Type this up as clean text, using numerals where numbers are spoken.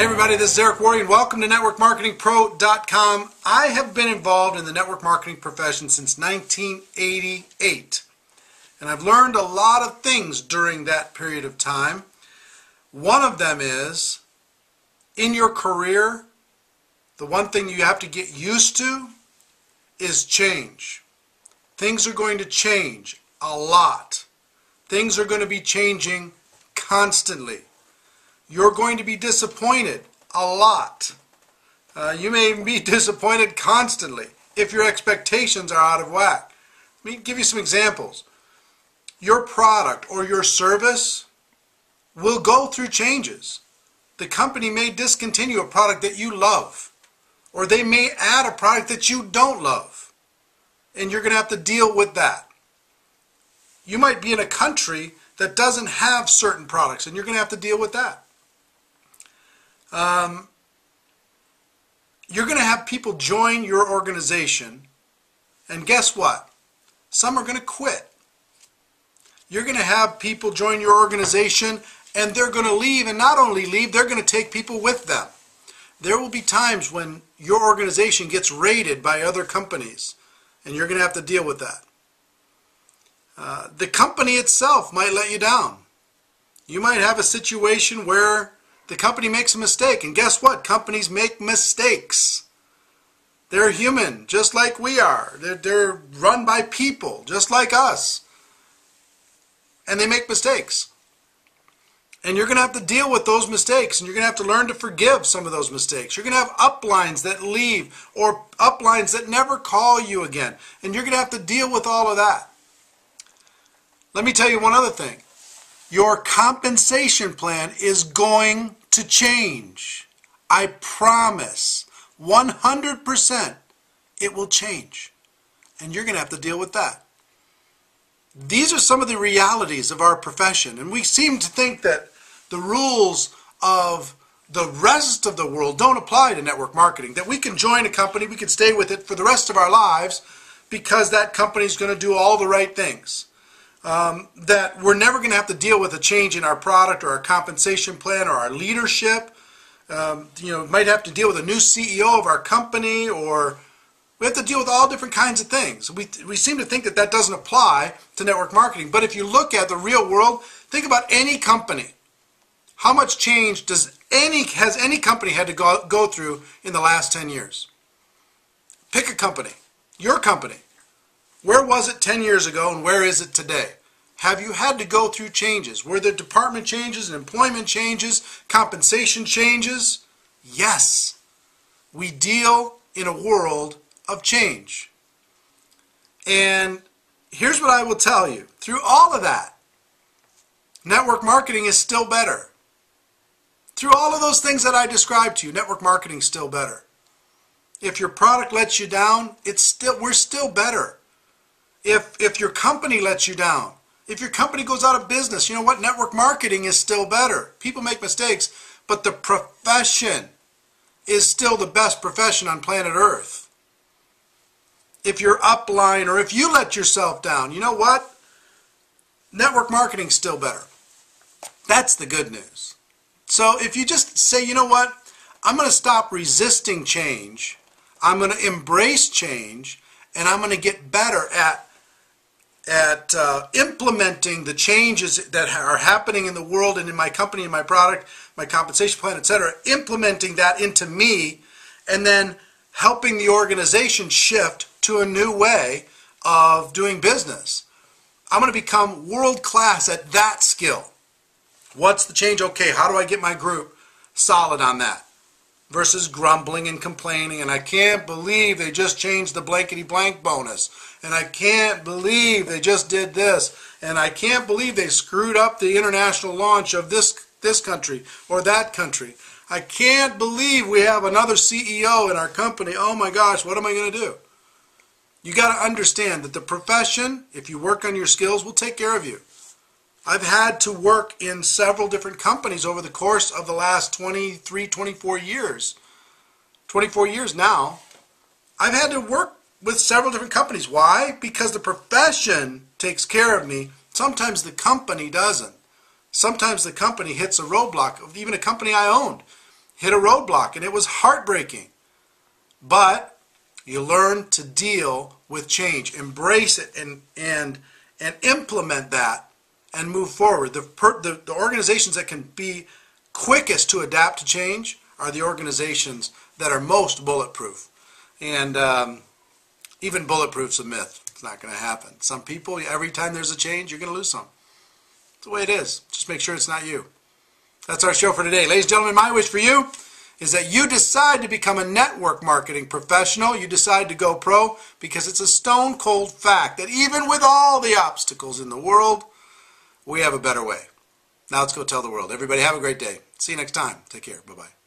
everybody, this is Eric Worre and welcome to NetworkMarketingPro.com. I have been involved in the network marketing profession since 1988 and I've learned a lot of things during that period of time. One of them is, in your career, the one thing you have to get used to is change. Things are going to change a lot. Things are going to be changing constantly. You're going to be disappointed a lot. You may even be disappointed constantly if your expectations are out of whack. Let me give you some examples. Your product or your service will go through changes. The company may discontinue a product that you love, or they may add a product that you don't love, and you're going to have to deal with that. You might be in a country that doesn't have certain products, and you're going to have to deal with that. You're going to have people join your organization, and guess what? Some are going to quit. You're going to have people join your organization, and they're going to leave, and not only leave, they're going to take people with them. There will be times when your organization gets raided by other companies, and you're going to have to deal with that. The company itself might let you down. You might have a situation where the company makes a mistake, and guess what? Companies make mistakes. They're human, just like we are. They're run by people, just like us. And they make mistakes. And you're going to have to deal with those mistakes, and you're going to have to learn to forgive some of those mistakes. You're going to have uplines that leave, or uplines that never call you again. And you're going to have to deal with all of that. Let me tell you one other thing. Your compensation plan is going to change. I promise. 100% it will change. And you're going to have to deal with that. These are some of the realities of our profession. And we seem to think that the rules of the rest of the world don't apply to network marketing. That we can join a company, we can stay with it for the rest of our lives because that company is going to do all the right things. That we're never going to have to deal with a change in our product or our compensation plan or our leadership. Might have to deal with a new CEO of our company, or we have to deal with all different kinds of things. We seem to think that that doesn't apply to network marketing. But if you look at the real world, think about any company. How much change has any company had to go through in the last 10 years? Pick a company. Your company. Where was it 10 years ago and where is it today? Have you had to go through changes? Were there department changes and employment changes, compensation changes? Yes. We deal in a world of change. And here's what I will tell you. Through all of that, network marketing is still better. Through all of those things that I described to you, network marketing is still better. If your product lets you down, we're still better. If your company lets you down, if your company goes out of business, you know what? Network marketing is still better. People make mistakes, but the profession is still the best profession on planet Earth. If you're upline or if you let yourself down, you know what? Network marketing is still better. That's the good news. So if you just say, you know what? I'm going to stop resisting change. I'm going to embrace change, and I'm going to get better at implementing the changes that are happening in the world and in my company and my product, my compensation plan, etc. Implementing that into me, and then helping the organization shift to a new way of doing business. I'm going to become world class at that skill. What's the change? Okay, how do I get my group solid on that? Versus grumbling and complaining, and I can't believe they just changed the blankety blank bonus, and I can't believe they just did this, and I can't believe they screwed up the international launch of this country or that country. I can't believe we have another CEO in our company. Oh my gosh, what am I going to do? You got to understand that the profession, if you work on your skills, will take care of you. I've had to work in several different companies over the course of the last 23, 24 years. 24 years now. I've had to work with several different companies. Why? Because the profession takes care of me. Sometimes the company doesn't. Sometimes the company hits a roadblock, even a company I owned. hit a roadblock, and it was heartbreaking. But you learn to deal with change, embrace it, and implement that, and move forward. The organizations that can be quickest to adapt to change are the organizations that are most bulletproof. And even bulletproof's a myth. It's not going to happen. Some people, every time there's a change, you're going to lose some. It's the way it is. Just make sure it's not you. That's our show for today. Ladies and gentlemen, my wish for you is that you decide to become a network marketing professional. You decide to go pro, because it's a stone cold fact that even with all the obstacles in the world, we have a better way. Now let's go tell the world. Everybody have a great day. See you next time. Take care. Bye-bye.